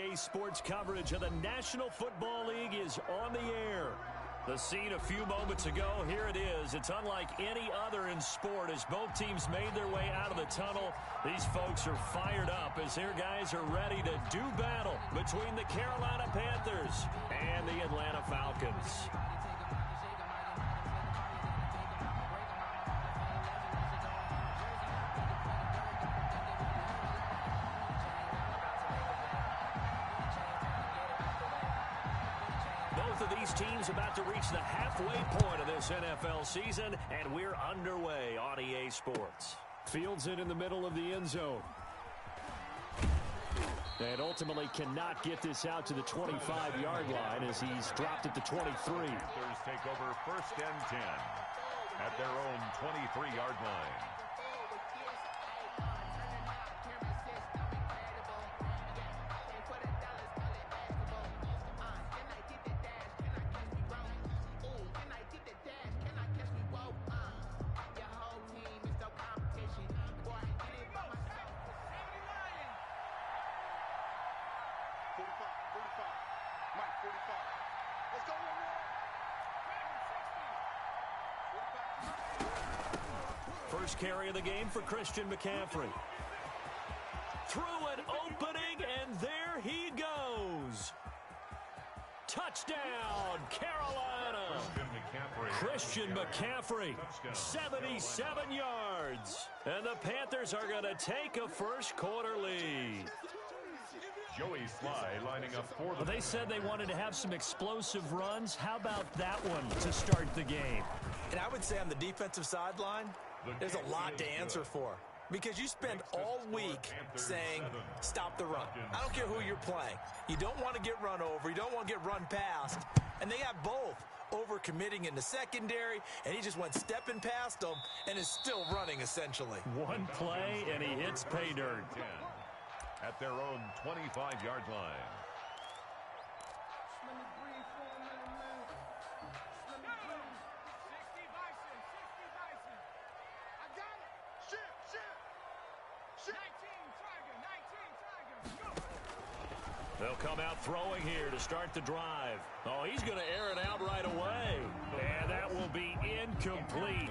RTA Sports coverage of the National Football League is on the air. The scene a few moments ago, here it is. It's unlike any other in sport as both teams made their way out of the tunnel. These folks are fired up as their guys are ready to do battle between the Carolina Panthers and the Atlanta Falcons. Both of these teams about to reach the halfway point of this NFL season, and we're underway on EA Sports. Fields it in the middle of the end zone. And ultimately cannot get this out to the 25-yard line as he's dropped at the 23. Panthers take over 1st and 10 at their own 23-yard line. First carry of the game for Christian McCaffrey. Through an opening, and there he goes. Touchdown, Carolina. Christian McCaffrey, 77 yards. And the Panthers are going to take a first-quarter lead. Joey Sly lining up for Well, they said they wanted to have some explosive runs. How about that one to start the game? And I would say on the defensive sideline, there's a lot to answer for. Because you spend all week saying, stop the run. I don't care who you're playing. You don't want to get run over. You don't want to get run past. And they have both. Over-committing in the secondary, and he just went stepping past them and is still running, essentially. One play, and he hits pay dirt. At their own 25-yard line. They'll come out throwing here to start the drive. Oh, he's going to air it out right away. And that will be incomplete.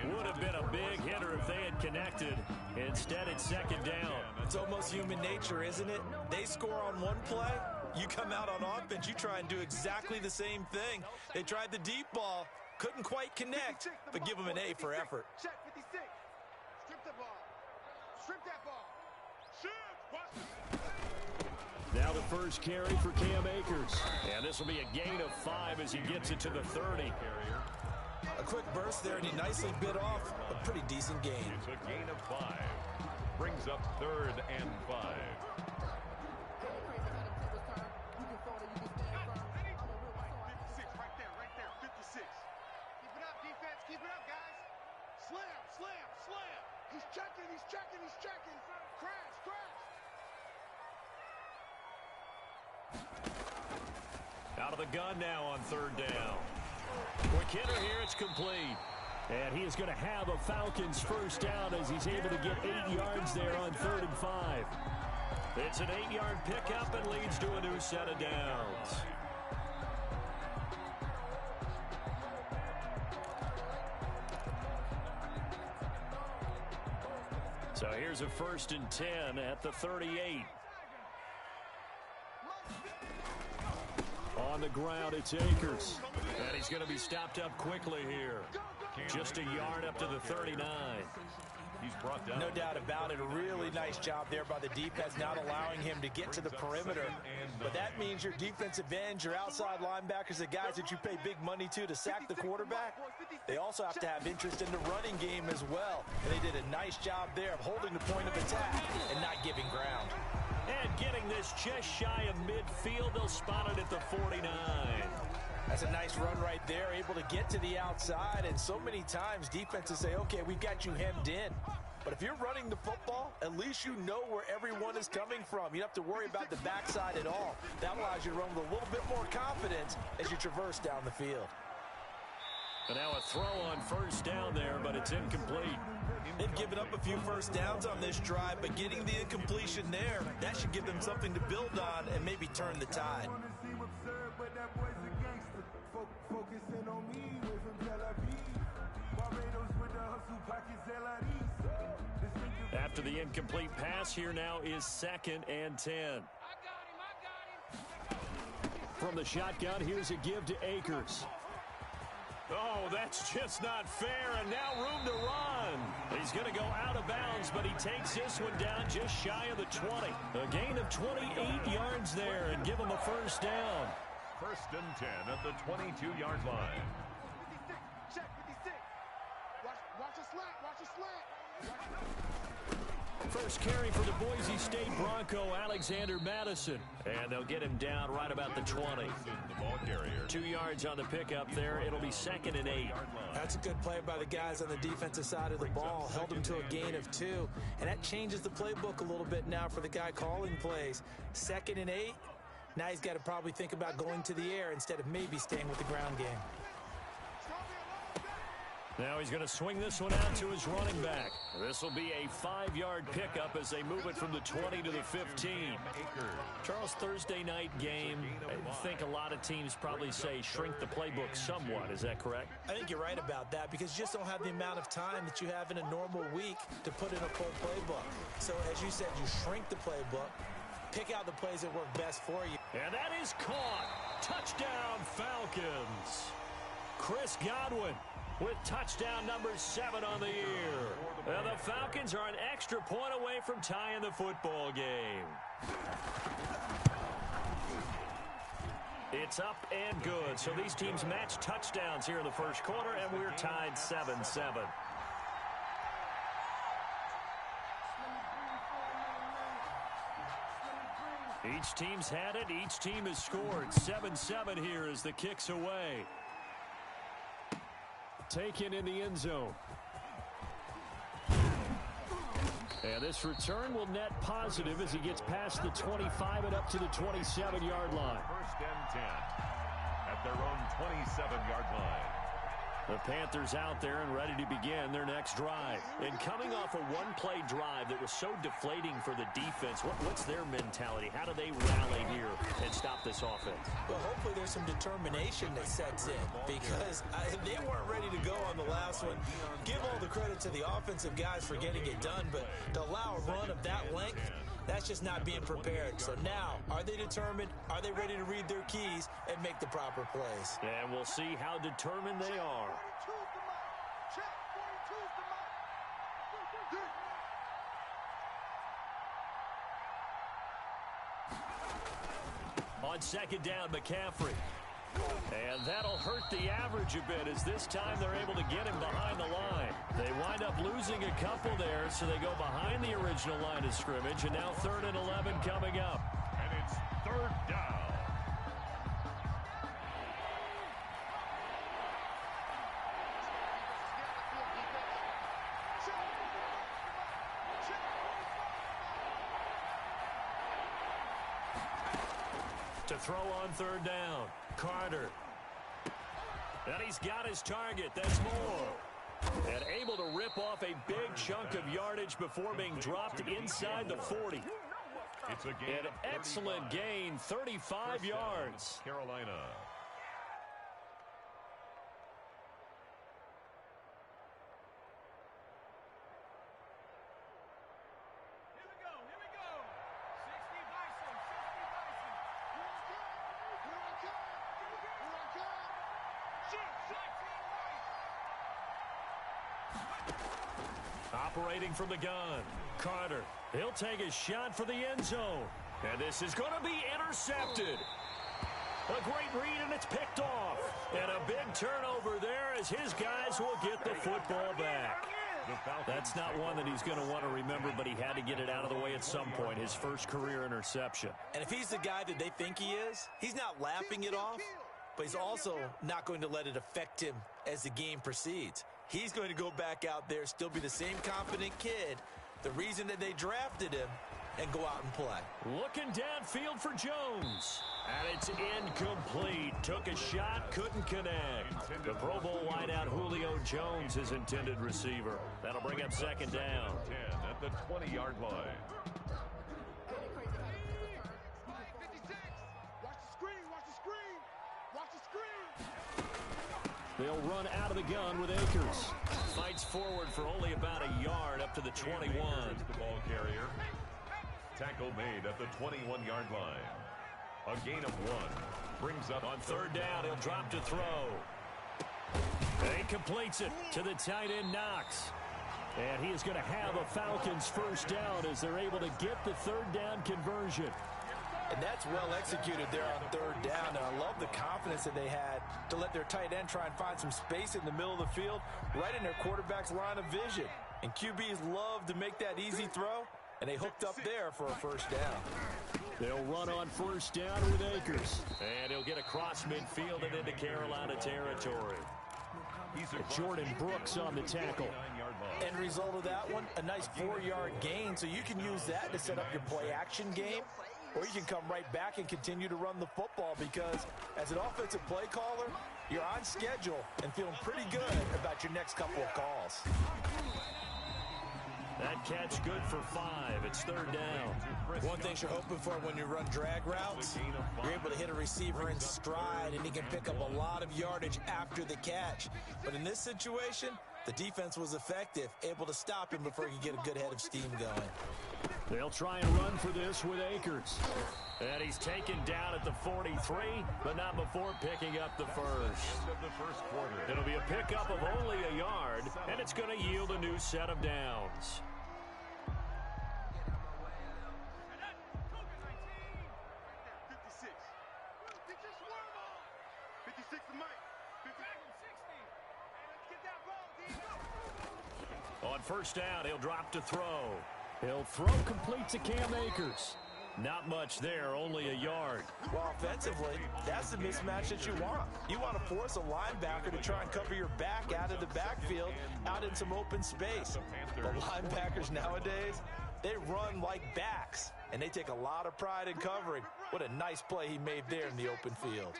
Would have been a big hitter if they had connected. Instead, it's second down. It's almost human nature, isn't it? They score on one play. You come out on offense, you try and do exactly the same thing. They tried the deep ball. Couldn't quite connect, but give them an A for effort. Check 56. Strip the ball. Strip that ball. Now the first carry for Cam Akers. And this will be a gain of 5 as he gets it to the 30. A quick burst there, and he nicely bit off a pretty decent gain. It's a gain of 5. Brings up 3rd and 5. Keep it up, guys. Slam, slam, slam. He's checking, he's checking, he's checking. Crash, crash. Out of the gun now on 3rd down. Quick hitter here, it's complete. And he is going to have a Falcons first down as he's able to get 8 yards there on 3rd and 5. It's an 8-yard pickup and leads to a new set of downs. So here's a 1st and 10 at the 38. On the ground, it's Akers. And he's going to be stopped up quickly here. Just a yard up to the 39. He's brought down. No doubt about it. A really nice job there by the defense, not allowing him to get to the perimeter. But that means your defensive ends, your outside linebackers, the guys that you pay big money to sack the quarterback, they also have to have interest in the running game as well. And they did a nice job there of holding the point of attack and not giving ground. And getting this just shy of midfield, they'll spot it at the 49. That's a nice run right there, able to get to the outside. And so many times defenses say, okay, we've got you hemmed in. But if you're running the football, at least you know where everyone is coming from. You don't have to worry about the backside at all. That allows you to run with a little bit more confidence as you traverse down the field. And now a throw on first down there, but it's incomplete. They've given up a few first downs on this drive, but getting the incompletion there, that should give them something to build on and maybe turn the tide. After the incomplete pass, here now is 2nd and 10. From the shotgun, here's a give to Akers. Oh, that's just not fair, and now room to run. He's going to go out of bounds, but he takes this one down just shy of the 20. A gain of 28 yards there, and give him a first down. 1st and 10 at the 22-yard line. Check 56. Watch a slant. Watch a slant. First carry for the Boise State Bronco, Alexander Madison. And they'll get him down right about the 20. The ball carrier. 2 yards on the pickup there. It'll be 2nd and 8. That's a good play by the guys on the defensive side of the ball. Held him to a gain of 2. And that changes the playbook a little bit now for the guy calling plays. 2nd and 8. Now he's got to probably think about going to the air instead of maybe staying with the ground game. Now he's going to swing this one out to his running back. This will be a 5-yard pickup as they move it from the 20 to the 15. Charles, Thursday night game, I think a lot of teams probably say shrink the playbook somewhat. Is that correct? I think you're right about that because you just don't have the amount of time that you have in a normal week to put in a full playbook. So as you said, you shrink the playbook, pick out the plays that work best for you. And that is caught. Touchdown, Falcons. Chris Godwin with touchdown number 7 on the year. And the Falcons are an extra point away from tying the football game. It's up and good. So these teams match touchdowns here in the first quarter, and we're tied 7-7. Each team's had it. Each team has scored. 7-7 here as the kick's away. Taken in the end zone. And this return will net positive as he gets past the 25 and up to the 27-yard line. 1st and 10 at their own 27-yard line. The Panthers out there and ready to begin their next drive. And coming off a one-play drive that was so deflating for the defense, what's their mentality? How do they rally here and stop this offense? Well, hopefully there's some determination that sets in because they weren't ready to go on the last one. Give all the credit to the offensive guys for getting it done, but to allow a run of that length, that's just not being prepared. So now, are they determined? Are they ready to read their keys and make the proper plays? And we'll see how determined they are. On 2nd down, McCaffrey. And that'll hurt the average a bit as this time they're able to get him behind the line. They wind up losing a couple there, so they go behind the original line of scrimmage, and now 3rd and 11 coming up. And it's 3rd down. To throw on 3rd down, Carter. And he's got his target. That's more. And able to rip off a big chunk of yardage before being dropped inside the 40. It's a gain. An excellent gain, 35 yards. Carolina. Operating from the gun, Carter. He'll take a shot for the end zone. And this is going to be intercepted. A great read, and it's picked off. And a big turnover there as his guys will get the football back. That's not one that he's going to want to remember, but he had to get it out of the way at some point, his first career interception. And if he's the guy that they think he is, he's not laughing it off, but he's also not going to let it affect him as the game proceeds. He's going to go back out there, still be the same confident kid. The reason that they drafted him, and go out and play. Looking downfield for Jones. And it's incomplete. Took a shot, couldn't connect. The Pro Bowl wideout Julio Jones, his intended receiver. That'll bring up second down. 10 at the 20-yard line. They'll run out of the gun with Akers. Fights forward for only about a yard up to the 21. The ball carrier. Tackle made at the 21-yard line. A gain of 1. Brings up on third down. He'll drop to throw. And he completes it to the tight end Knox. And he is going to have a Falcons first down as they're able to get the third down conversion. And that's well executed there on third down. And I love the confidence that they had to let their tight end try and find some space in the middle of the field, right in their quarterback's line of vision. And QBs love to make that easy throw, and they hooked up there for a first down. They'll run on first down with Akers. And he'll get across midfield and into Carolina territory. Jordan Brooks on the tackle. End result of that one, a nice 4-yard gain. So you can use that to set up your play-action game, or you can come right back and continue to run the football, because as an offensive play caller, you're on schedule and feeling pretty good about your next couple of calls. That catch good for 5. It's third down. One thing you're hoping for when you run drag routes, you're able to hit a receiver in stride, and he can pick up a lot of yardage after the catch. But in this situation, the defense was effective, able to stop him before he could get a good head of steam going. They'll try and run for this with Akers. And he's taken down at the 43, but not before picking up the first. It'll be a pickup of only a yard, and it's going to yield a new set of downs. On first down, he'll drop to throw. He'll throw complete to Cam Akers. Not much there, only a yard. Well, offensively, that's the mismatch that you want. You want to force a linebacker to try and cover your back out of the backfield, out in some open space. The linebackers nowadays, they run like backs, and they take a lot of pride in covering. What a nice play he made there in the open field.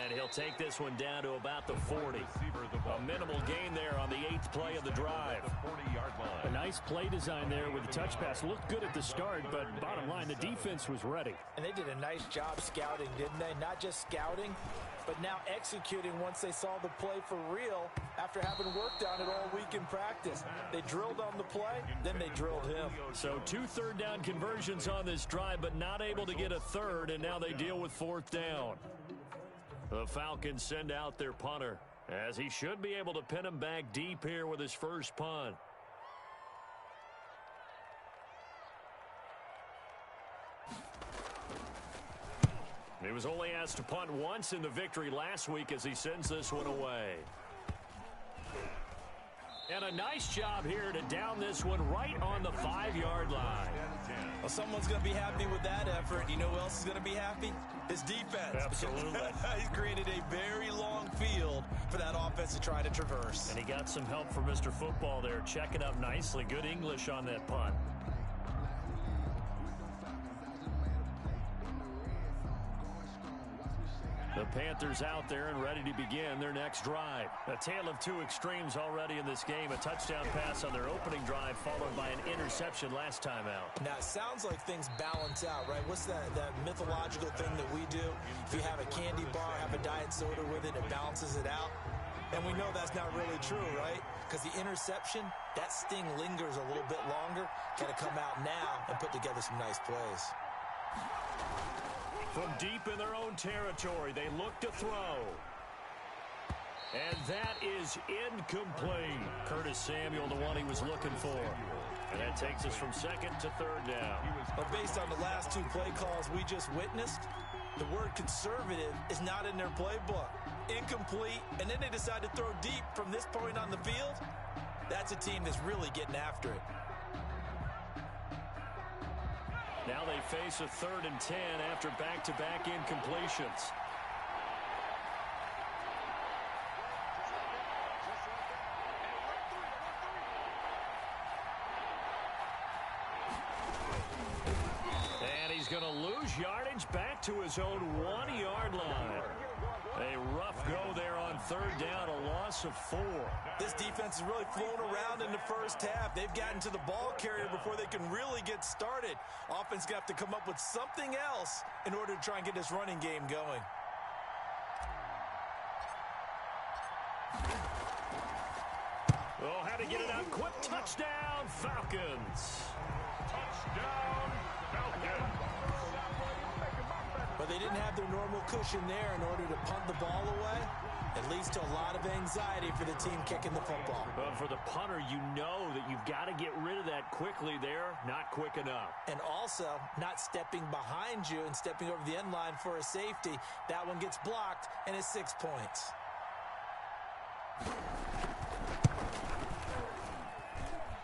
And he'll take this one down to about the 40. A minimal gain there on the 8th play of the drive. A nice play design there with the touch pass. Looked good at the start, but bottom line, the defense was ready. And they did a nice job scouting, didn't they? Not just scouting, but now executing once they saw the play for real after having worked on it all week in practice. They drilled on the play, then they drilled him. So 2 third down conversions on this drive, but not able to get a third, and now they deal with 4th down. The Falcons send out their punter, as he should be able to pin him back deep here with his first punt. He was only asked to punt once in the victory last week as he sends this one away. And a nice job here to down this one right on the 5-yard line. Well, someone's going to be happy with that effort. You know who else is going to be happy? His defense. Absolutely. He's created a very long field for that offense to try to traverse. And he got some help from Mr. Football there. Check it up nicely. Good English on that punt. The Panthers out there and ready to begin their next drive. A tale of 2 extremes already in this game. A touchdown pass on their opening drive followed by an interception last time out. Now, it sounds like things balance out, right? What's that mythological thing that we do? If you have a candy bar, have a diet soda with it, it balances it out. And we know that's not really true, right? Because the interception, that sting lingers a little bit longer. Got to come out now and put together some nice plays. From deep in their own territory, they look to throw. And that is incomplete. Curtis Samuel, the one he was looking for. And that takes us from 2nd to 3rd down. But based on the last 2 play calls we just witnessed, the word conservative is not in their playbook. Incomplete, and then they decide to throw deep from this point on the field. That's a team that's really getting after it. Now they face a 3rd and 10 after back-to-back incompletions. going to lose yardage back to his own 1-yard line. A rough go there on third down, a loss of 4. This defense has really flown around in the first half. They've gotten to the ball carrier before they can really get started. Offense going to have to come up with something else in order to try and get this running game going. Oh, how to get it out quick. Touchdown, Falcons. Touchdown, Falcons. But they didn't have their normal cushion there in order to punt the ball away. It leads to a lot of anxiety for the team kicking the football. Well, for the punter, you know that you've got to get rid of that quickly there. Not quick enough. And also, not stepping behind you and stepping over the end line for a safety. That one gets blocked, and it's 6 points.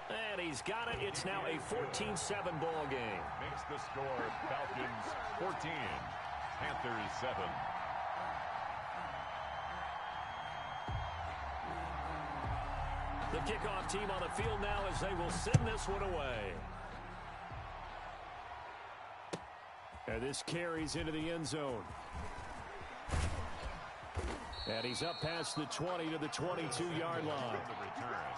And he's got it. It's now a 14-7 ball game. Makes the score Falcons 14, Panthers 7. The kickoff team on the field now as they will send this one away. And this carries into the end zone. And he's up past the 20 to the 22-yard line. The return.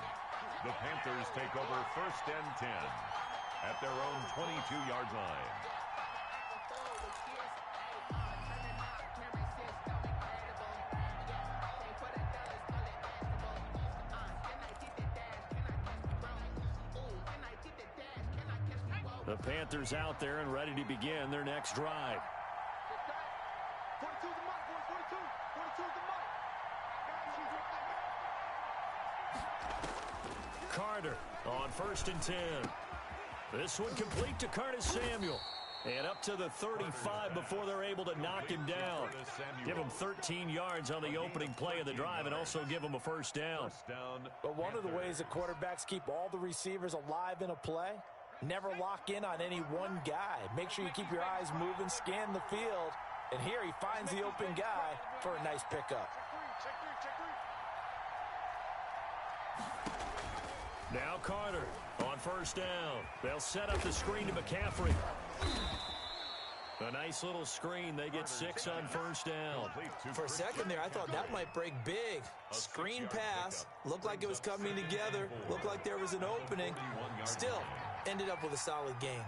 The Panthers take over 1st and 10 at their own 22-yard line. The Panthers out there and ready to begin their next drive. 42's the mark, 42's the mark. Carter on 1st and 10. This one complete to Curtis Samuel. And up to the 35 before they're able to knock him down. Give him 13 yards on the opening play of the drive and also give him a first down. But one of the ways that quarterbacks keep all the receivers alive in a play, never lock in on any one guy. Make sure you keep your eyes moving, scan the field. And here he finds the open guy for a nice pickup. Now Carter on 1st down. They'll set up the screen to McCaffrey. A nice little screen. They get 6 on 1st down. For a second there, I thought that might break big. Screen pass. Looked like it was coming together. Looked like there was an opening. Still, ended up with a solid game.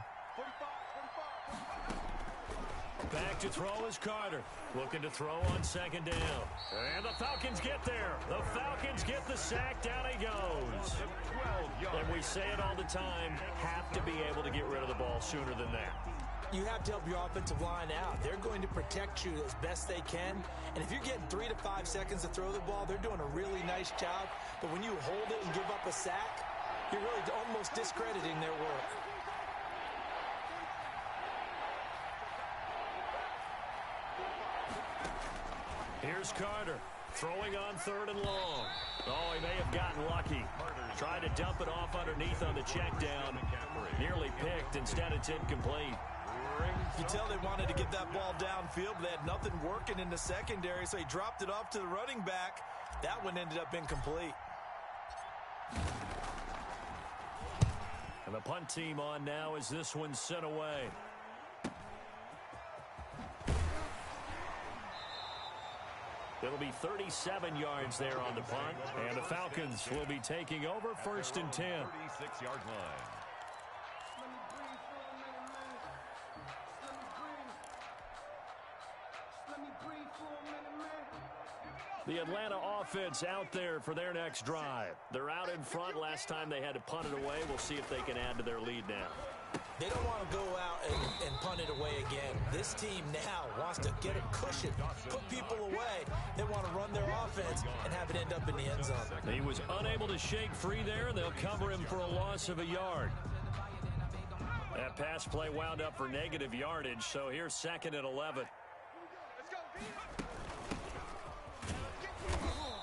Back to throw is Carter. Looking to throw on 2nd down. And the Falcons get there. The Falcons get the sack. Down he goes. And we say it all the time, have to be able to get rid of the ball sooner than that. You have to help your offensive line out. They're going to protect you as best they can. And if you're getting 3 to 5 seconds to throw the ball, they're doing a really nice job. But when you hold it and give up a sack, you're really almost discrediting their work. Here's Carter, throwing on 3rd and long. Oh, he may have gotten lucky. Tried to dump it off underneath on the check down. Nearly picked, instead it's incomplete. You tell they wanted to get that ball downfield, but they had nothing working in the secondary, so he dropped it off to the running back. That one ended up incomplete. And the punt team on now as this one's sent away. It'll be 37 yards there on the punt. And the Falcons will be taking over 1st and 10. 36-yard line. The Atlanta offense out there for their next drive. They're out in front. Last time they had to punt it away. We'll see if they can add to their lead now. They don't want to go out and punt it away again. This team now wants to get a cushion, put people away. They want to run their offense and have it end up in the end zone. He was unable to shake free there, and they'll cover him for a loss of a yard. That pass play wound up for negative yardage, so here's 2nd and 11.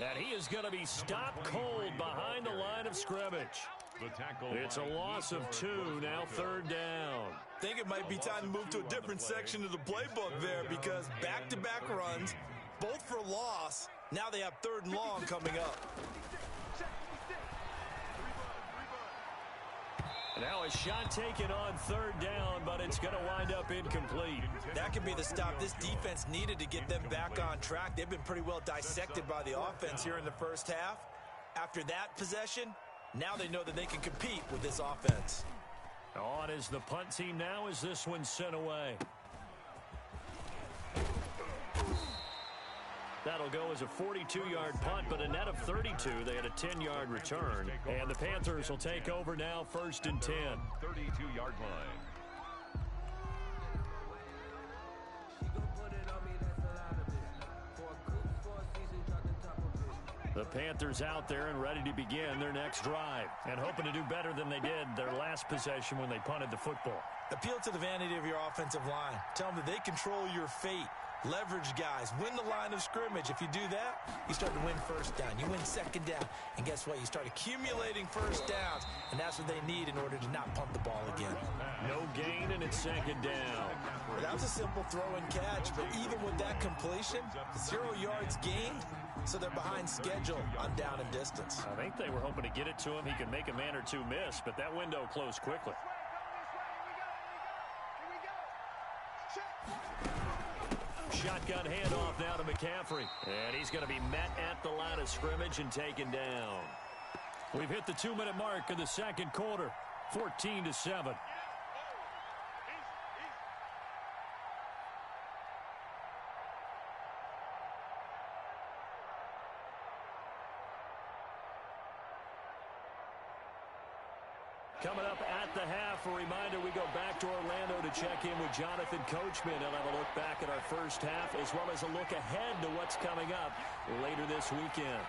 And he is going to be stopped cold behind the line of scrimmage. It's a loss of 2, now 3rd down. I think it might be time to move to a different section of the playbook there because back-to-back runs, both for loss. Now they have 3rd and long coming up. Now a shot taken on third down, but it's going to wind up incomplete. That could be the stop this defense needed to get them back on track. They've been pretty well dissected by the offense here in the first half. After that possession, now they know that they can compete with this offense. On is the punt team now as this one's sent away. That'll go as a 42-yard punt, but a net of 32. They had a 10-yard return. And the Panthers will take over now, 1st and 10. 32-yard line. The Panthers out there and ready to begin their next drive and hoping to do better than they did their last possession when they punted the football. Appeal to the vanity of your offensive line. Tell them that they control your fate. Leverage guys. Win the line of scrimmage. If you do that, you start to win first down. You win second down. And guess what? You start accumulating first downs. And that's what they need in order to not punt the ball again. No gain, and it's second down. Well, that was a simple throw and catch. But even with that completion, 0 yards gained. So they're behind schedule on down and distance. I think they were hoping to get it to him. He could make a man or two miss, but that window closed quickly. Shotgun handoff now to McCaffrey. And he's going to be met at the line of scrimmage and taken down. We've hit the 2-minute mark of the second quarter. 14-7. Coming up at the half, a reminder, we go back to Orlando to check in with Jonathan Coachman. He'll have a look back at our first half as well as a look ahead to what's coming up later this weekend.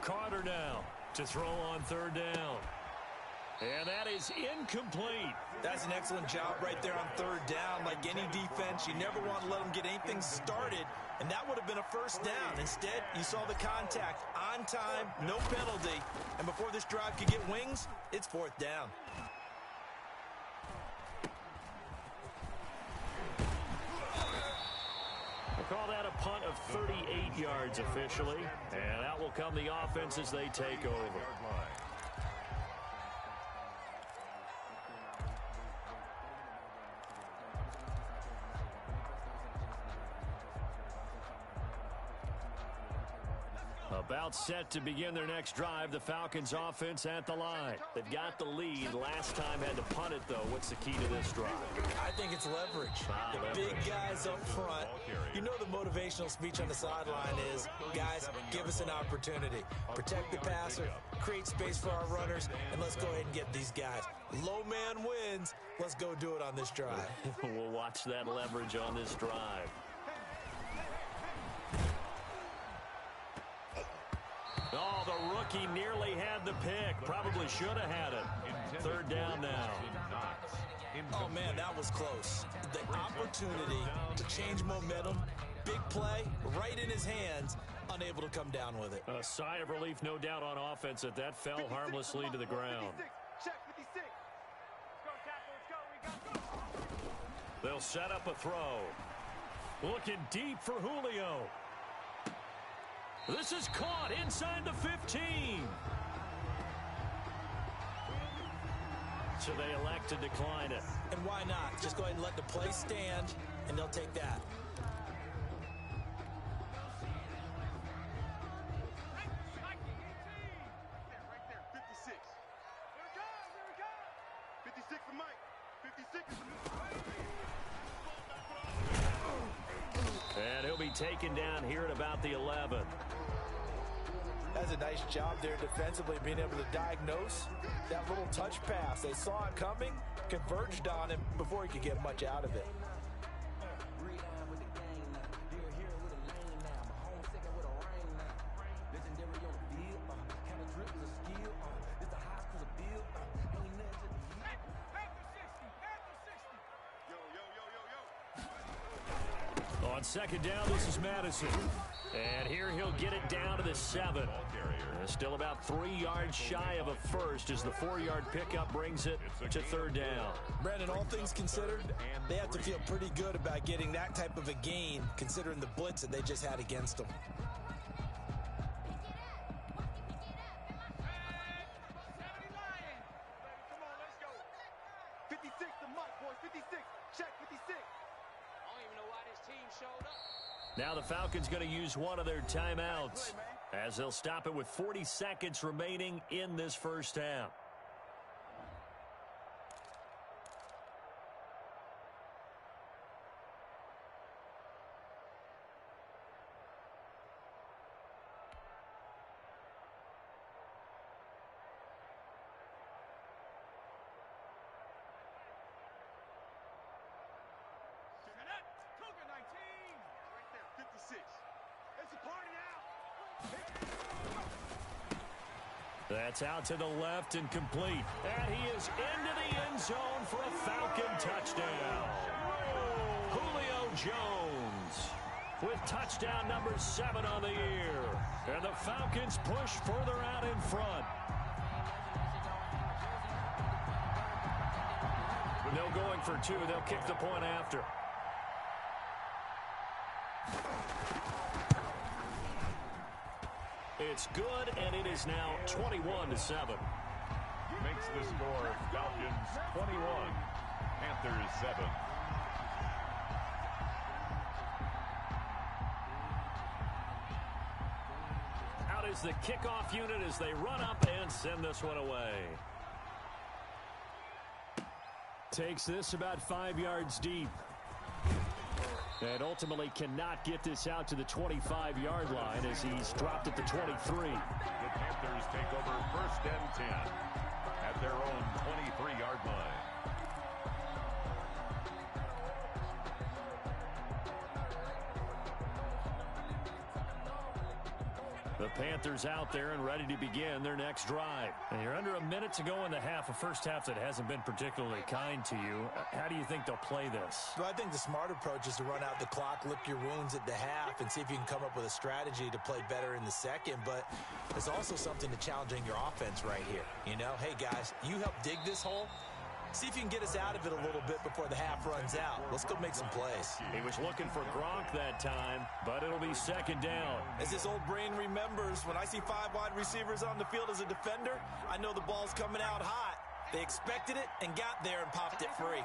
Carter now to throw on third down. And that is incomplete. That's an excellent job right there on third down. Like any defense, you never want to let them get anything started, and that would have been a first down. Instead, you saw the contact on time, no penalty, and before this drive could get wings, it's fourth down. We'll call that a punt of 38 yards officially, and out will come the offense as they take over. About set to begin their next drive. The Falcons offense at the line. They've got the lead. Last time had to punt it, though. What's the key to this drive? I think it's leverage. The big guys up front. You know the motivational speech on the sideline is, guys, give us an opportunity. Protect the passer, create space for our runners, and let's go ahead and get these guys. Low man wins. Let's go do it on this drive. We'll watch that leverage on this drive. Oh, the rookie nearly had the pick. Probably should have had it. Third down now. Oh, man, that was close. The opportunity to change momentum, big play, right in his hands, unable to come down with it. A sigh of relief, no doubt, on offense that fell harmlessly to the ground. They'll set up a throw. Looking deep for Julio. This is caught inside the 15. So they elect to decline it. And why not? Just go ahead and let the play stand, and they'll take that. Right there, 56. There we go. 56 to Mike. 56 is And he'll be taken down here at about the 11. That's a nice job there defensively, being able to diagnose that little touch pass. They saw it coming, converged on him before he could get much out of it. On second down, this is Madison. And here he'll get it down to the 7. Still about 3 yards shy of a first as the 4-yard pickup brings it to third down. Brandon, all things considered, they have to feel pretty good about getting that type of a gain considering the blitz that they just had against them. Now the Falcons going to use one of their timeouts as they'll stop it with 40 seconds remaining in this first half. That's out to the left and complete. And he is into the end zone for a Falcon touchdown. Julio Jones with touchdown number 7 on the year. And the Falcons push further out in front. No going for 2. They'll kick the point after. It's good, and it is now 21-7. Makes the score Falcons 21, Panthers 7. Out is the kickoff unit as they run up and send this one away. Takes this about 5 yards deep. And ultimately cannot get this out to the 25-yard line as he's dropped at the 23. The Panthers take over 1st and 10 at their own 23-yard line. The Panthers out there and ready to begin their next drive. And you're under a minute to go in the half, a first half that hasn't been particularly kind to you. How do you think they'll play this? Well, I think the smart approach is to run out the clock, lick your wounds at the half, and see if you can come up with a strategy to play better in the second. But there's also something to challenging your offense right here. You know, hey, guys, you help dig this hole. See if you can get us out of it a little bit before the half runs out. Let's go make some plays. He was looking for Gronk that time, but it'll be 2nd down. As this old brain remembers, when I see 5 wide receivers on the field as a defender, I know the ball's coming out hot. They expected it and got there and popped it free.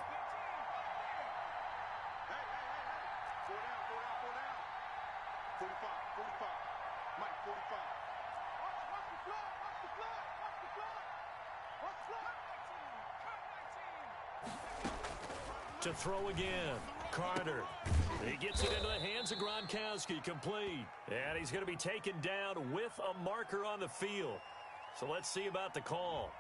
To throw again, Carter. He gets it into the hands of Gronkowski, complete. And he's going to be taken down with a marker on the field. So let's see about the call.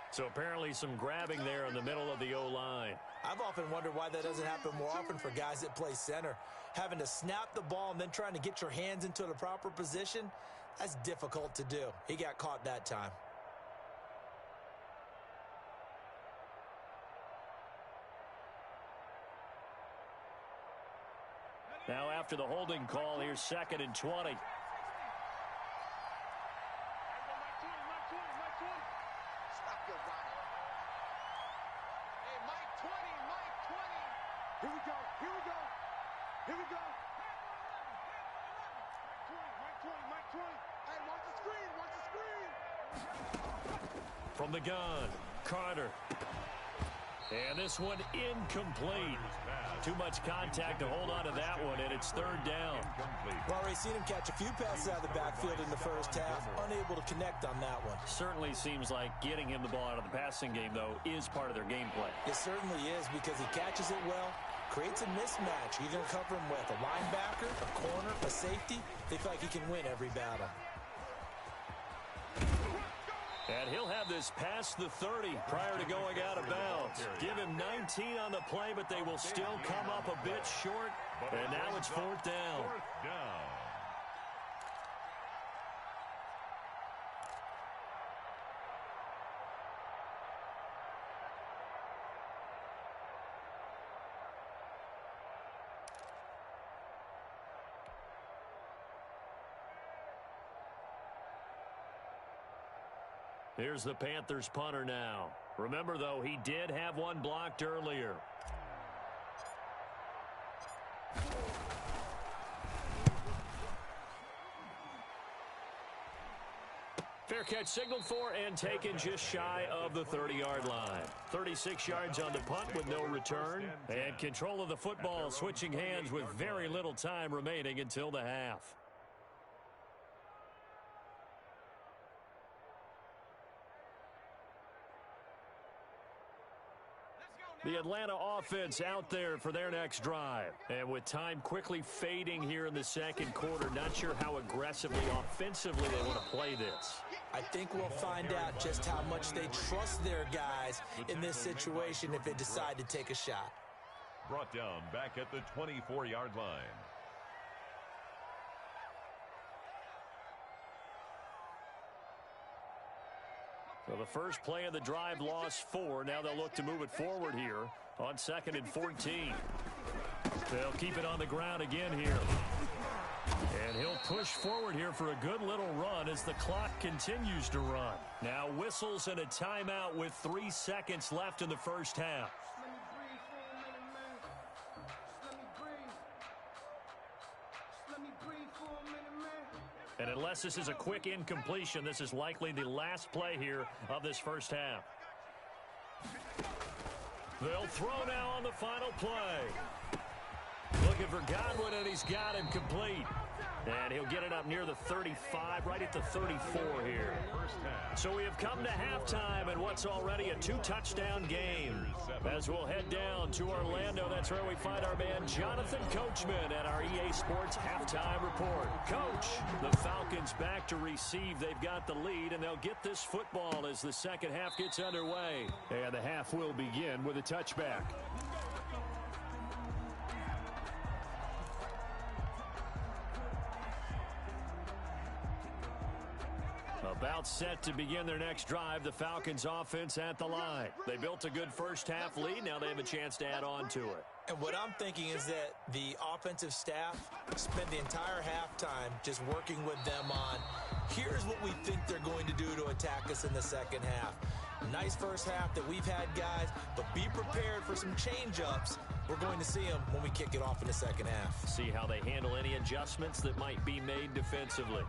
So apparently some grabbing there in the middle of the O-line. I've often wondered why that doesn't happen more often for guys that play center. Having to snap the ball and then trying to get your hands into the proper position, that's difficult to do. He got caught that time. Now after the holding call, here's 2nd and 20. Here we go. Mike 20. Hey, watch the screen. From the gun, Carter. And this one incomplete. Too much contact to hold on to that one, and it's 3rd down. Well, we've seen him catch a few passes out of the backfield in the first half, unable to connect on that one. Certainly seems like getting him the ball out of the passing game, though, is part of their game plan. It certainly is, because he catches it well, creates a mismatch. You're going to cover him with a linebacker, a corner, a safety. They feel like he can win every battle. And he'll have this past the 30 prior to going out of bounds. Give him 19 on the play, but they will still come up a bit short. And now it's 4th down. Here's the Panthers punter now. Remember, though, he did have one blocked earlier. Fair fair catch signaled for and taken just shy of the 30-yard line. 36 yards on the punt with no return. And control of the football switching hands with very little time remaining until the half. The Atlanta offense out there for their next drive. And with time quickly fading here in the second quarter, not sure how aggressively, offensively they want to play this. I think we'll find out just how much they trust their guys in this situation if they decide to take a shot. Brought down back at the 24-yard line. So the first play of the drive lost 4. Now they'll look to move it forward here on 2nd and 14. They'll keep it on the ground again here. And he'll push forward here for a good little run as the clock continues to run. Now whistles and a timeout with 3 seconds left in the first half. And unless this is a quick incompletion, this is likely the last play here of this first half. They'll throw now on the final play. Looking for Godwin, and he's got him complete. And he'll get it up near the 35, right at the 34 here. So we have come to halftime in what's already a 2-touchdown game. As we'll head down to Orlando, that's where we find our man Jonathan Coachman at our EA Sports Halftime Report. Coach, the Falcons back to receive. They've got the lead, and they'll get this football as the second half gets underway. And the half will begin with a touchback. About set to begin their next drive, the Falcons offense at the line. They built a good first half lead. Now they have a chance to add on to it. And what I'm thinking is that the offensive staff spent the entire halftime just working with them on, here's what we think they're going to do to attack us in the second half. Nice first half that we've had, guys, but be prepared for some change-ups. We're going to see them when we kick it off in the second half. See how they handle any adjustments that might be made defensively.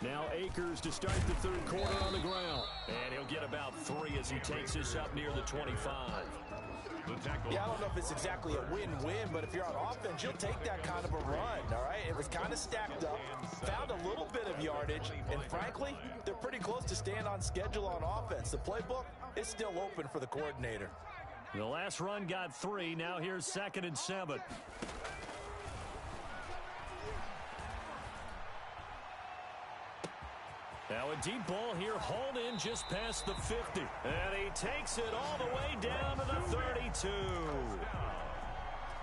Now Akers to start the third quarter on the ground. And he'll get about 3 as he takes this up near the 25. Yeah, I don't know if it's exactly a win-win, but if you're on offense, you'll take that kind of a run, all right? It was kind of stacked up, found a little bit of yardage, and frankly, they're pretty close to staying on schedule on offense. The playbook is still open for the coordinator. The last run got 3. Now here's 2nd and 7. Now a deep ball here, hauled in just past the 50. And he takes it all the way down to the 32.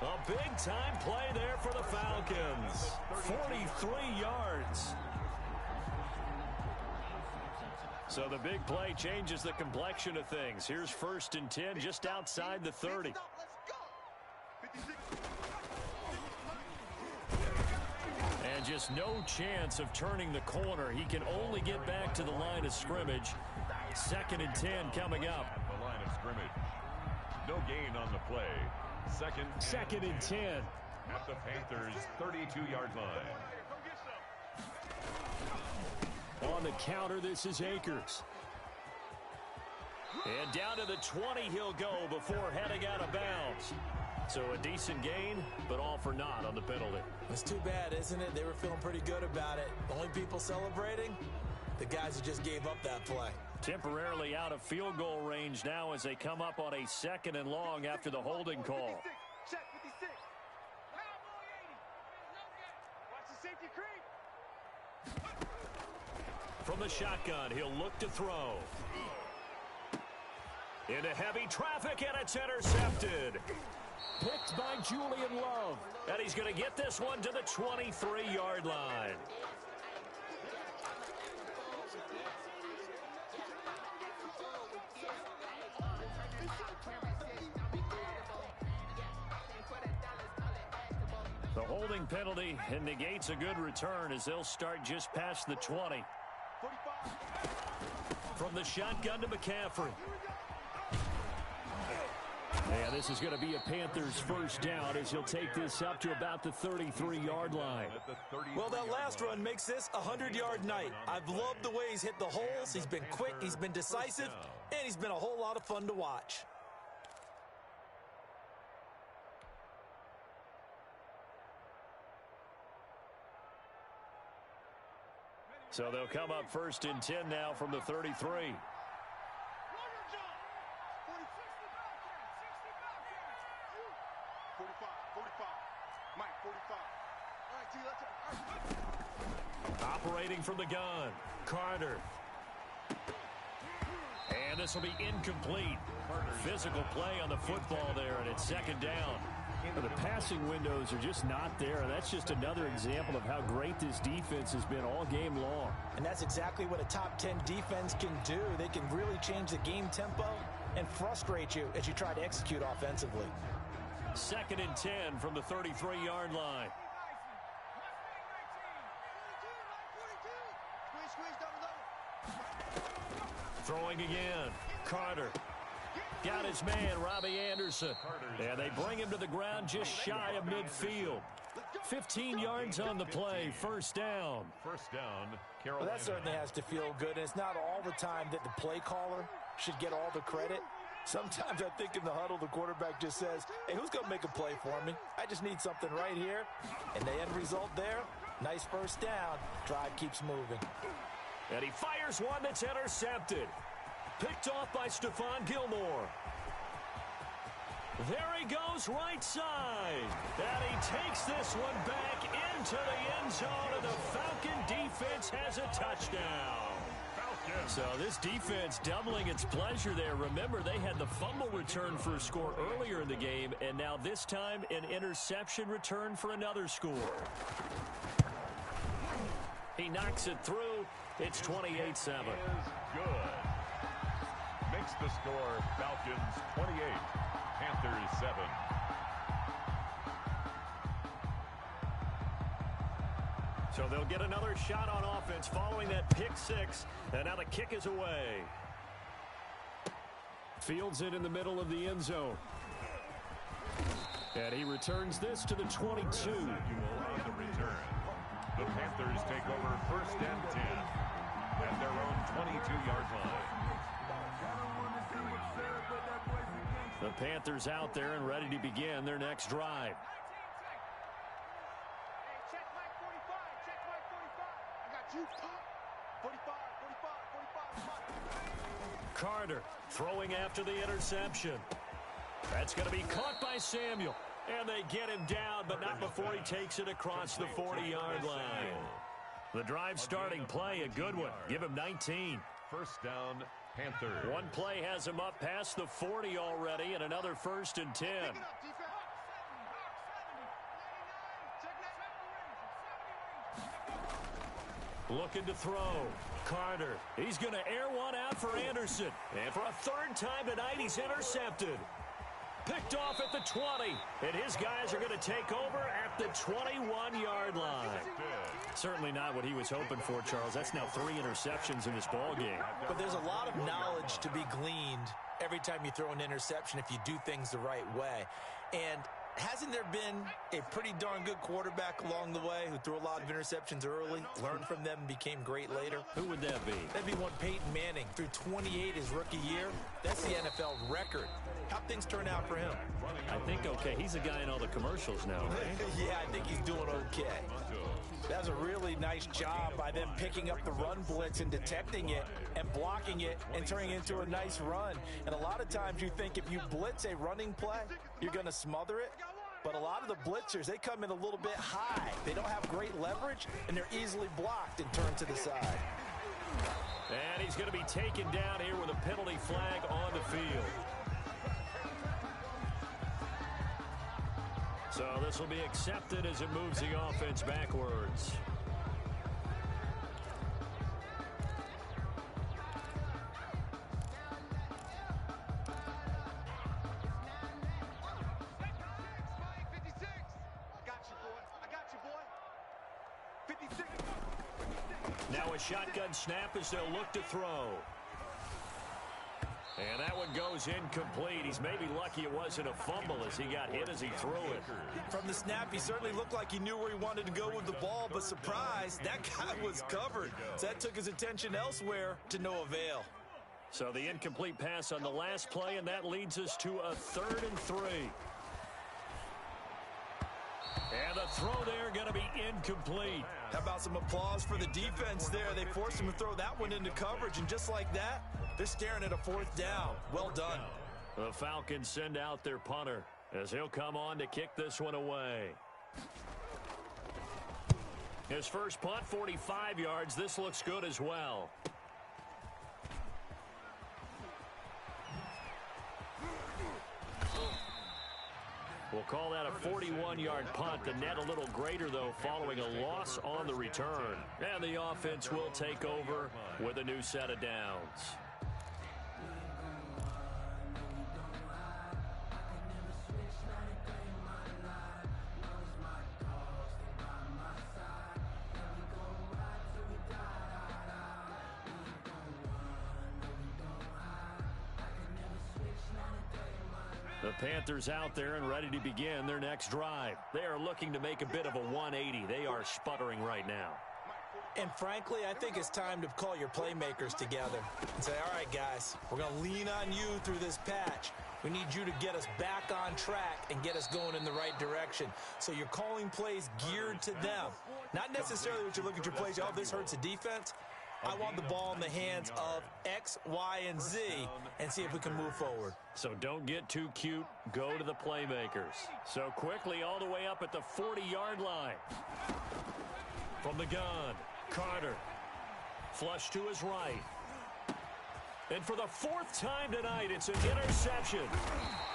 A big-time play there for the Falcons. 43 yards. So the big play changes the complexion of things. Here's 1st and 10 just outside the 30. And just no chance of turning the corner. He can only get back to the line of scrimmage. 2nd and 10 coming up. At the line of scrimmage. No gain on the play. Second and 10. At the Panthers' 32-yard line. On the counter, this is Akers. And down to the 20 he'll go before heading out of bounds. So a decent gain, but all for naught on the penalty. It's too bad, isn't it? They were feeling pretty good about it. The only people celebrating, the guys who just gave up that play. Temporarily out of field goal range now as they come up on a 2nd and long after the holding call. Check 56. Watch the safety creep. From the shotgun, he'll look to throw. Into heavy traffic, and it's intercepted. Picked by Julian Love. And he's going to get this one to the 23-yard line. The holding penalty negates a good return as they'll start just past the 20. From the shotgun to McCaffrey. And this is going to be a Panthers first down as he'll take this up to about the 33-yard line. Well, that last run makes this a 100-yard night. I've loved the way he's hit the holes. He's been quick, he's been decisive, and he's been a whole lot of fun to watch. So they'll come up first and 10 now from the 33. Operating from the gun, Carter. And this will be incomplete. Physical play on the football there, and it's second down. The passing windows are just not there, and that's just another example of how great this defense has been all game long. And that's exactly what a top 10 defense can do. They can really change the game tempo and frustrate you as you try to execute offensively. Second and 10 from the 33-yard line. Throwing again, Carter. Got his man, Robbie Anderson. And they bring him to the ground just shy of midfield. 15 yards on the play, first down. First down, Carolina. Well, that certainly has to feel good, and it's not all the time that the play caller should get all the credit. Sometimes I think in the huddle, the quarterback just says, hey, who's going to make a play for me? I just need something right here. And the end result there, nice first down. Drive keeps moving. And he fires one that's intercepted. Picked off by Stephon Gilmore. There he goes right side. And he takes this one back into the end zone, and the Falcon defense has a touchdown. So this defense doubling its pleasure there. Remember, they had the fumble return for a score earlier in the game, and now this time an interception return for another score. He knocks it through. It's 28-7. Good. Makes the score Falcons 28, Panthers 7. So they'll get another shot on offense following that pick six, and now the kick is away. Fields it in the middle of the end zone. And he returns this to the 22. The return. The Panthers take over first and 10 at their own 22-yard line. The Panthers out there and ready to begin their next drive. Check my 45. Check my 45. I got you. 45, 45, 45. Carter throwing after the interception. That's going to be caught by Samuel. And they get him down, but not before he takes it across the 40-yard line. The drive starting play, a good one. Give him 19. First down, Panthers. One play has him up past the 40 already, and another first and 10. Looking to throw. Carter. He's going to air one out for Anderson. And for a third time tonight, he's intercepted. Picked off at the 20. And his guys are going to take over at the 21-yard line. Certainly not what he was hoping for, Charles. That's now 3 interceptions in this ball game. But there's a lot of knowledge to be gleaned every time you throw an interception if you do things the right way. And hasn't there been a pretty darn good quarterback along the way who threw a lot of interceptions early, learned from them, and became great later? Who would that be? That'd be one Peyton Manning. Threw 28 his rookie year. That's the NFL record. How'd things turn out for him? I think okay. He's a guy in all the commercials now, right? Yeah, I think he's doing okay. That was a really nice job by them picking up the run blitz and detecting it and blocking it and turning it into a nice run. And a lot of times you think if you blitz a running play, you're going to smother it. But a lot of the blitzers, they come in a little bit high. They don't have great leverage, and they're easily blocked and turned to the side. And he's going to be taken down here with a penalty flag on the field. So this will be accepted as it moves the offense backwards. Now a shotgun snap as they'll look to throw. And that one goes incomplete. He's maybe lucky it wasn't a fumble as he got hit as he threw it. From the snap, he certainly looked like he knew where he wanted to go with the ball, but surprise, that guy was covered. So that took his attention elsewhere to no avail. So the incomplete pass on the last play, and that leads us to a 3rd and 3. And the throw there going to be incomplete. How about some applause for the defense there? They forced him to throw that one into coverage, and just like that, they're staring at a 4th down. Well done. The Falcons send out their punter as he'll come on to kick this one away. His first punt, 45 yards. This looks good as well. We'll call that a 41-yard punt. The net a little greater, though, following a loss on the return. And the offense will take over with a new set of downs. The Panthers out there and ready to begin their next drive. They are looking to make a bit of a 180. They are sputtering right now. And frankly, I think it's time to call your playmakers together and say, all right, guys, we're going to lean on you through this patch. We need you to get us back on track and get us going in the right direction. So you're calling plays geared to them. Not necessarily what you're looking at your plays, oh, this hurts the defense. I want the ball in the hands of X, Y, and Z and see if we can move forward. So don't get too cute. Go to the playmakers. So quickly all the way up at the 40-yard line. From the gun, Carter. Flush to his right. And for the 4th time tonight, it's an interception.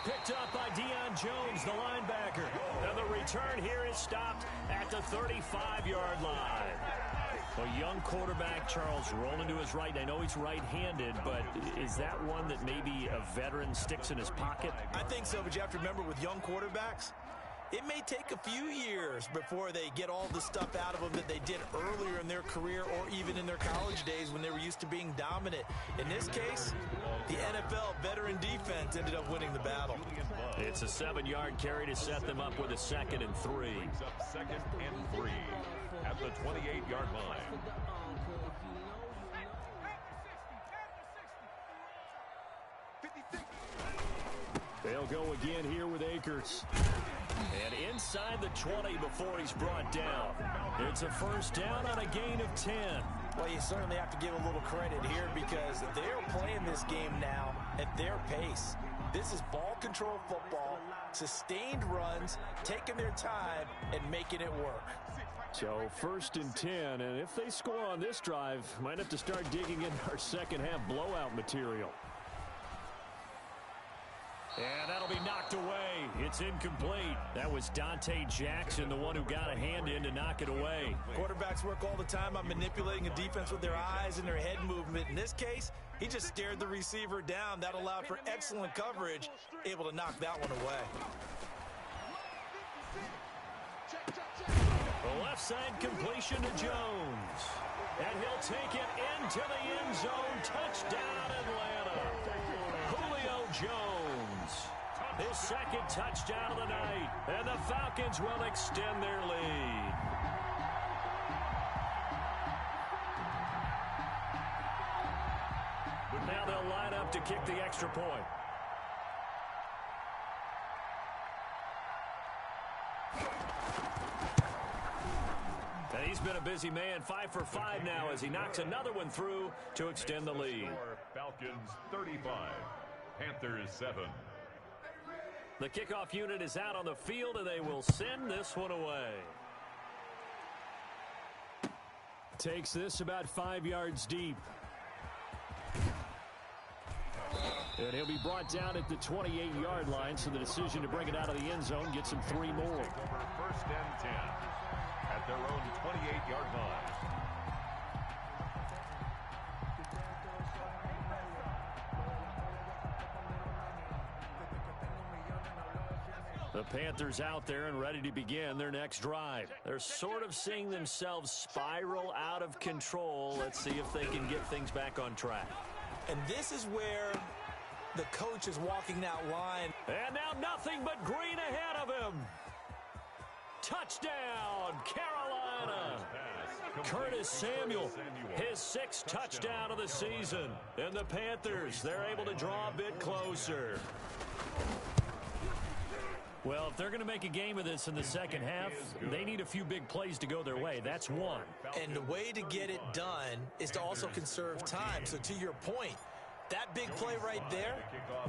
Picked up by Deion Jones, the linebacker. And the return here is stopped at the 35-yard line. A young quarterback, Charles, rolling to his right. I know he's right-handed, but is that one that maybe a veteran sticks in his pocket? I think so, but you have to remember with young quarterbacks, it may take a few years before they get all the stuff out of them that they did earlier in their career or even in their college days when they were used to being dominant. In this case, the NFL veteran defense ended up winning the battle. It's a 7-yard carry to set them up with a 2nd and 3. 2nd and 3 at the 28-yard line. They'll go again here with Akers. And inside the 20 before he's brought down. It's a 1st down on a gain of 10. Well, you certainly have to give a little credit here because they're playing this game now at their pace. This is ball control football, sustained runs, taking their time, and making it work. So 1st and 10, and if they score on this drive, might have to start digging in our second-half blowout material. And that'll be knocked away. It's incomplete. That was Dante Jackson, the one who got a hand in to knock it away. Quarterbacks work all the time on manipulating a defense with their eyes and their head movement. In this case, he just stared the receiver down. That allowed for excellent coverage, able to knock that one away. The left side completion to Jones. And he'll take it into the end zone. Touchdown, Atlanta. Julio Jones. His 2nd touchdown of the night. And the Falcons will extend their lead. Now they'll line up to kick the extra point. And he's been a busy man, 5 for 5 now as he knocks another one through to extend the lead. Falcons 35, Panthers 7. The kickoff unit is out on the field, and they will send this one away. Takes this about 5 yards deep. And he'll be brought down at the 28-yard line, so the decision to bring it out of the end zone gets him 3 more. 1st and 10 at their own 28-yard line. The Panthers out there and ready to begin their next drive. They're sort of seeing themselves spiral out of control. Let's see if they can get things back on track. And this is where the coach is walking that line. And now nothing but green ahead of him. Touchdown, Carolina. Curtis Samuel, his 6th touchdown of the season. And the Panthers, they're able to draw a bit closer. Well, if they're going to make a game of this in the second half, they need a few big plays to go their way. That's one. And the way to get it done is to also conserve time. So to your point, that big play right there,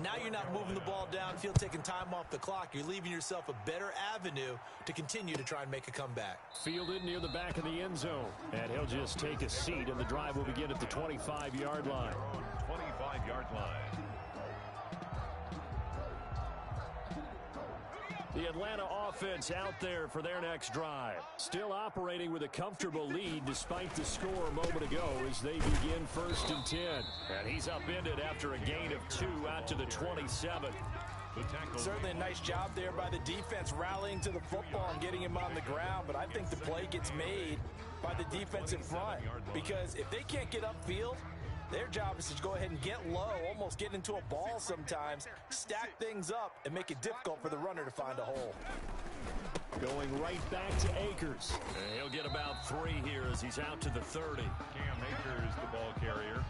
now you're not moving the ball downfield, taking time off the clock. You're leaving yourself a better avenue to continue to try and make a comeback. Fielded near the back of the end zone. And he'll just take a seat, and the drive will begin at the 25-yard line. 25-yard line. The Atlanta offense out there for their next drive. Still operating with a comfortable lead despite the score a moment ago as they begin 1st and 10. And he's upended after a gain of 2 out to the 27. Certainly a nice job there by the defense rallying to the football and getting him on the ground. But I think the play gets made by the defensive front, because if they can't get upfield, their job is to go ahead and get low, almost get into a ball sometimes, stack things up, and make it difficult for the runner to find a hole. Going right back to Akers. And he'll get about 3 here as he's out to the 30. Cam Akers, the ball carrier.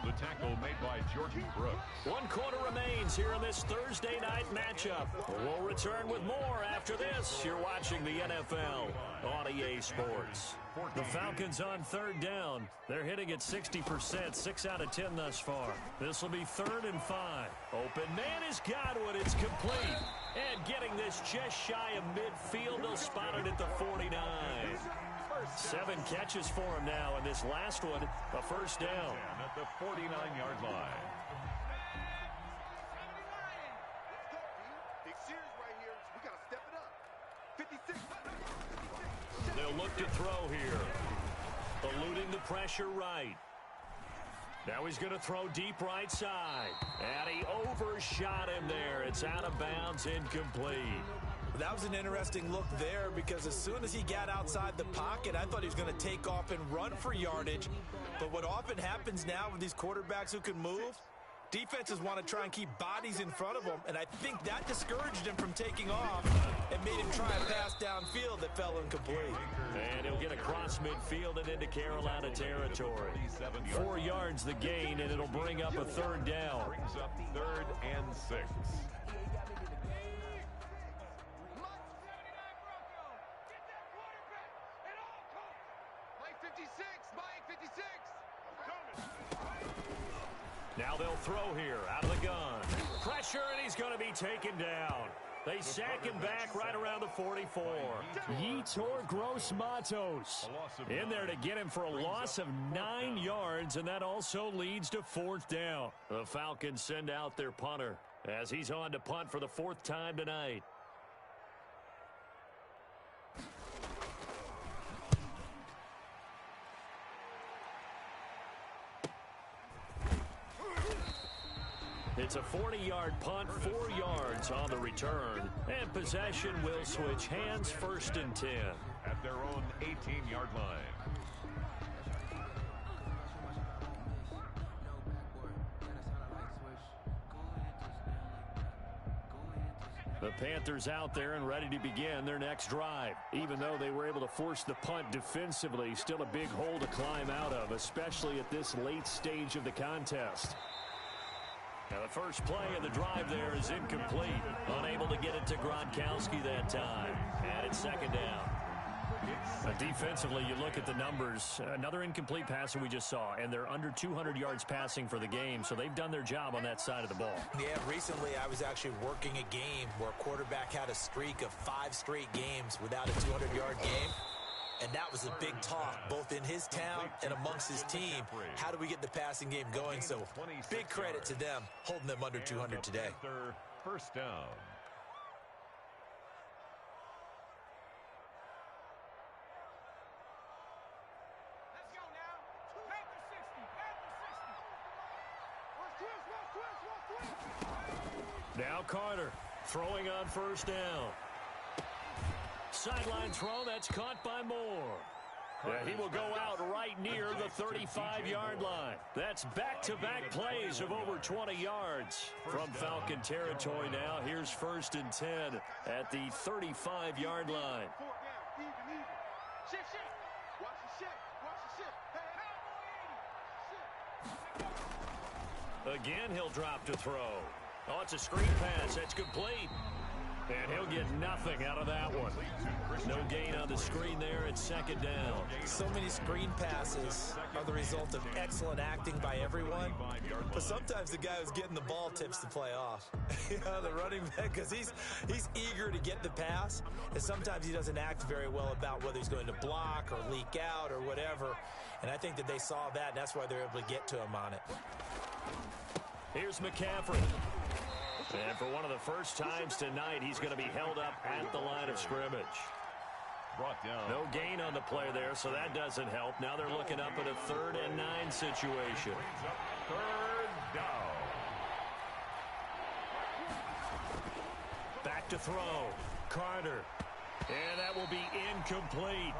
The tackle made by Jordan Brooks. 1 quarter remains here in this Thursday night matchup. We'll return with more after this. You're watching the NFL on EA Sports. The Falcons on 3rd down. They're hitting at 60%, 6 out of 10 thus far. This will be 3rd and 5. Open man is Godwin. It's complete. And getting this just shy of midfield, they'll spot it at the 49. 7 catches for him now, and this last one, a 1st down. At the 49-yard line. Big series right here. We got to step it up. 56. They'll look to throw here. Eluding the pressure right. Now he's going to throw deep right side. And he overshot him there. It's out of bounds, incomplete. That was an interesting look there, because as soon as he got outside the pocket, I thought he was going to take off and run for yardage. But what often happens now with these quarterbacks who can move, defenses want to try and keep bodies in front of them, and I think that discouraged him from taking off and made him try a pass downfield that fell incomplete. And he'll get across midfield and into Carolina territory. 4 yards the gain, and it'll bring up a 3rd down. Brings up 3rd and 6. Now they'll throw here out of the gun. Pressure, and he's going to be taken down. They sack him back right around the 44. Yetur Gross-Matos in there to get him for a loss of 9 yards, and that also leads to 4th down. The Falcons send out their punter as he's on to punt for the 4th time tonight. It's a 40-yard punt, 4 yards on the return, and possession will switch hands, 1st and 10. At their own 18-yard line. The Panthers out there and ready to begin their next drive. Even though they were able to force the punt defensively, still a big hole to climb out of, especially at this late stage of the contest. Now the first play of the drive there is incomplete. Unable to get it to Gronkowski that time. And it's 2nd down. Defensively, you look at the numbers. Another incomplete passer we just saw, and they're under 200 yards passing for the game, so they've done their job on that side of the ball. Yeah, recently I was actually working a game where a quarterback had a streak of 5 straight games without a 200-yard game. And that was a big talk, both in his town and amongst his team. How do we get the passing game going? So big credit to them, holding them under 200 today. 1st down. Let's go now. Panther 60. Panther 60. Now Carter throwing on 1st down. Sideline throw, that's caught by Moore. He will go out right near the 35-yard line. That's back-to-back plays of over 20 yards. From Falcon territory now, here's 1st and 10 at the 35-yard line. Again, he'll drop to throw. Oh, it's a screen pass. That's complete. And he'll get nothing out of that one. No gain on the screen there. It's 2nd down. So many screen passes are the result of excellent acting by everyone. But sometimes the guy who's getting the ball tips the play off. The running back, because he's eager to get the pass. And sometimes he doesn't act very well about whether he's going to block or leak out or whatever. And I think that they saw that, and that's why they're able to get to him on it. Here's McCaffrey. And for one of the first times tonight, he's going to be held up at the line of scrimmage. Brought down. No gain on the play there, so that doesn't help. Now they're looking up at a 3rd and 9 situation. 3rd down. Back to throw. Carter. And that will be incomplete.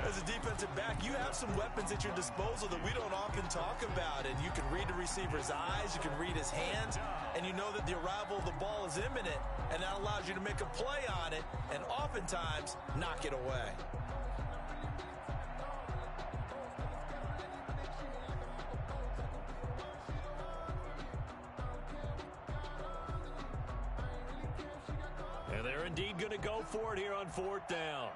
As a defensive back, you have some weapons at your disposal that we don't often talk about. And you can read the receiver's eyes, you can read his hands, and you know that the arrival of the ball is imminent. And that allows you to make a play on it and oftentimes knock it away. And they're indeed going to go for it here on 4th down.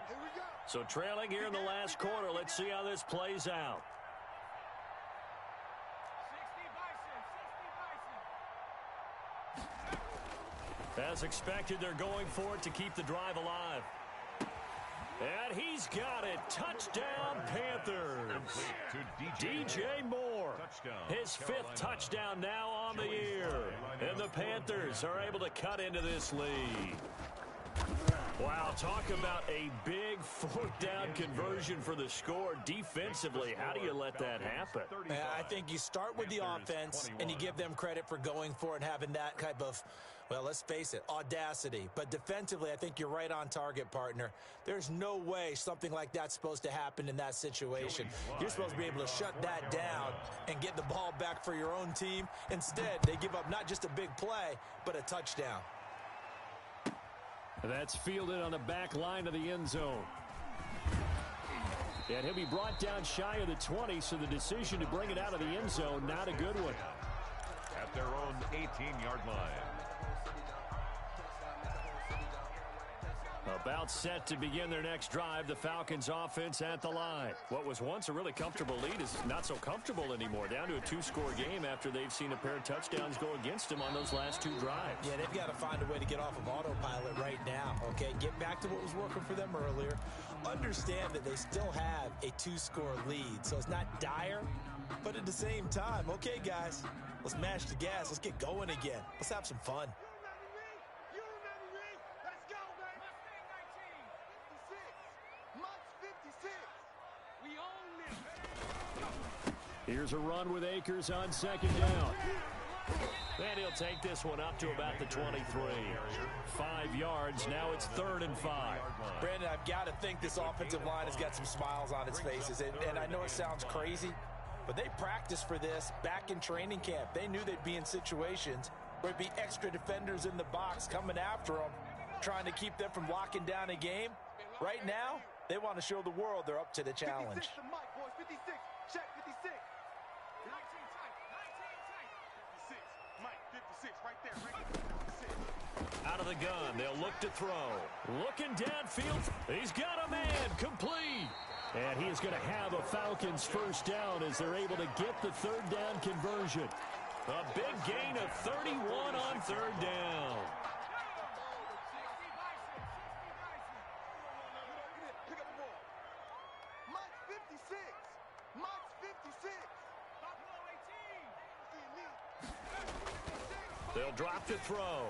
So trailing here in the last quarter. Let's see how this plays out. As expected, they're going for it to keep the drive alive. And he's got it. Touchdown, Panthers. DJ Moore. His 5th touchdown now on the year. And the Panthers are able to cut into this lead. Wow, talk about a big 4th down conversion for the score. Defensively, how do you let that happen? I think you start with the offense and you give them credit for going for it and having that type of, well, let's face it, audacity. But defensively, I think you're right on target, partner. There's no way something like that's supposed to happen in that situation. You're supposed to be able to shut that down and get the ball back for your own team. Instead, they give up not just a big play, but a touchdown. That's fielded on the back line of the end zone. And he'll be brought down shy of the 20, so the decision to bring it out of the end zone, not a good one. At their own 18-yard line. About set to begin their next drive, the Falcons offense at the line. What was once a really comfortable lead is not so comfortable anymore. Down to a 2-score game after they've seen a pair of touchdowns go against them on those last 2 drives. Yeah, they've got to find a way to get off of autopilot right now, okay? Get back to what was working for them earlier. Understand that they still have a 2-score lead, so it's not dire, but at the same time, okay, guys, let's mash the gas. Let's get going again. Let's have some fun. Here's a run with Akers on 2nd down. And he'll take this one up to about the 23. 5 yards. Now it's 3rd and 5. Brandon, I've got to think this offensive line has got some smiles on its faces. And I know it sounds crazy, but they practiced for this back in training camp. They knew they'd be in situations where there'd be extra defenders in the box coming after them, trying to keep them from locking down a game. Right now, they want to show the world they're up to the challenge. 56 to Mike, boys. 56. Check 56. 56. Mike, 56. Right there. Right there. 56. Out of the gun. They'll look to throw. Looking downfield. He's got a man. Complete. And he is going to have a Falcons 1st down as they're able to get the 3rd down conversion. A big gain of 31 on 3rd down. They'll drop to throw.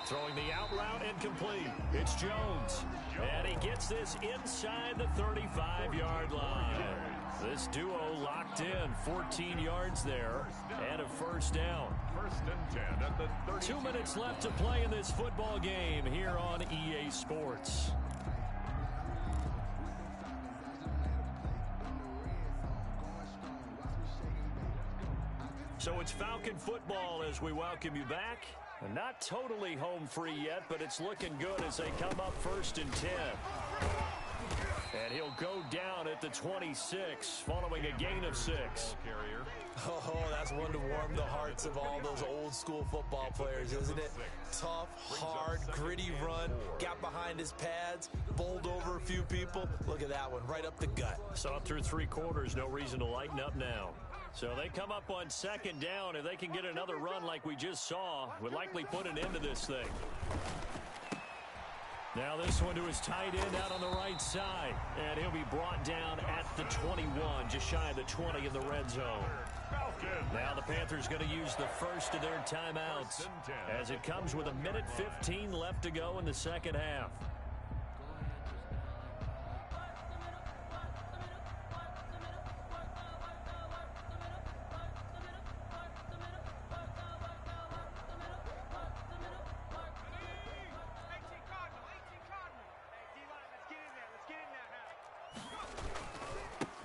Throwing the out route incomplete. It's Jones. And he gets this inside the 35-yard line. This duo locked in. 14 yards there and a 1st down. 1st and 10 at the 30. 2 minutes left to play in this football game here on EA Sports. So it's Falcon football as we welcome you back. Not totally home free yet, but it's looking good as they come up 1st and 10. And he'll go down at the 26 following a gain of 6. Oh, that's one to warm the hearts of all those old school football players, isn't it? Tough, hard, gritty run, got behind his pads, bowled over a few people. Look at that one, right up the gut. So up through 3 quarters, no reason to lighten up now. So they come up on 2nd down. If they can get another run like we just saw, would likely put an end to this thing. Now this one to his tight end out on the right side. And he'll be brought down at the 21, just shy of the 20 in the red zone. Now the Panthers going to use the first of their timeouts as it comes with 1:15 left to go in the second half.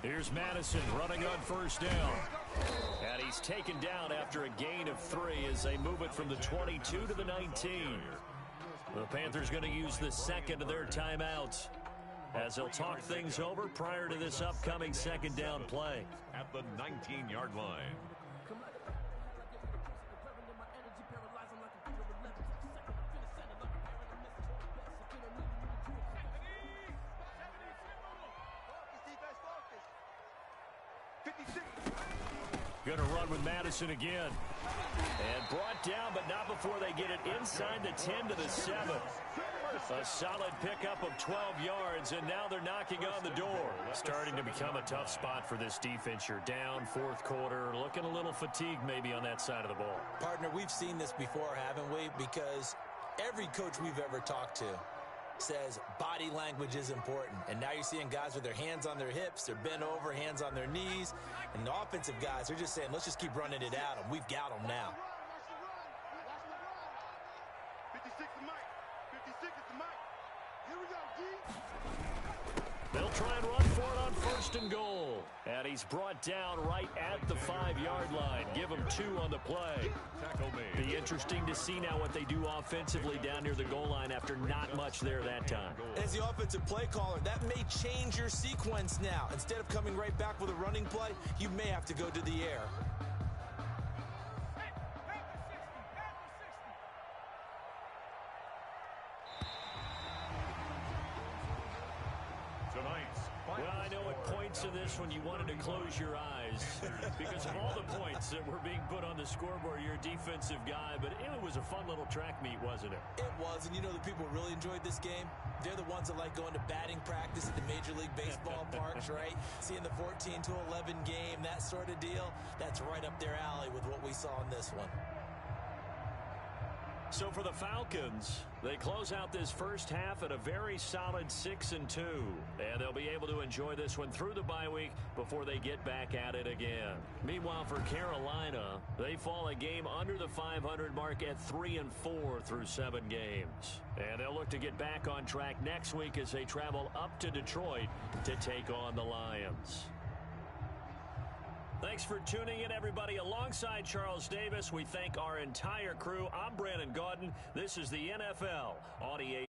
Here's Madison running on 1st down. And he's taken down after a gain of 3 as they move it from the 22 to the 19. The Panthers going to use the second of their timeouts as they'll talk things over prior to this upcoming 2nd down play. At the 19-yard line. Going to run with Madison again. And brought down, but not before they get it inside the 10 to the 7. A solid pickup of 12 yards, and now they're knocking on the door. Starting to become a tough spot for this defense. You're down 4th quarter, looking a little fatigued maybe on that side of the ball. Partner, we've seen this before, haven't we? Because every coach we've ever talked to says body language is important. And now you're seeing guys with their hands on their hips, they're bent over, hands on their knees. And the offensive guys, they're just saying, let's just keep running it at them. We've got them now. 56 is Mike. 56 is Mike. Here we go, G. They'll try and run for it on 1st and goal. And he's brought down right at the 5-yard line. Give him 2 on the play. Be interesting to see now what they do offensively down near the goal line after not much there that time. As the offensive play caller, that may change your sequence now. Instead of coming right back with a running play, you may have to go to the air. Well, I know at points in this one you wanted to close your eyes because of all the points that were being put on the scoreboard. You're a defensive guy, but it was a fun little track meet, wasn't it? It was, and you know the people who really enjoyed this game? They're the ones that like going to batting practice at the Major League Baseball parks, right? Seeing the 14-11 game, that sort of deal, that's right up their alley with what we saw in this one. So for the Falcons, they close out this first half at a very solid 6-2. And they'll be able to enjoy this one through the bye week before they get back at it again. Meanwhile, for Carolina, they fall a game under the 500 mark at 3-4 through 7 games. And they'll look to get back on track next week as they travel up to Detroit to take on the Lions. Thanks for tuning in, everybody. Alongside Charles Davis, we thank our entire crew. I'm Brandon Gaudin. This is the NFL on EA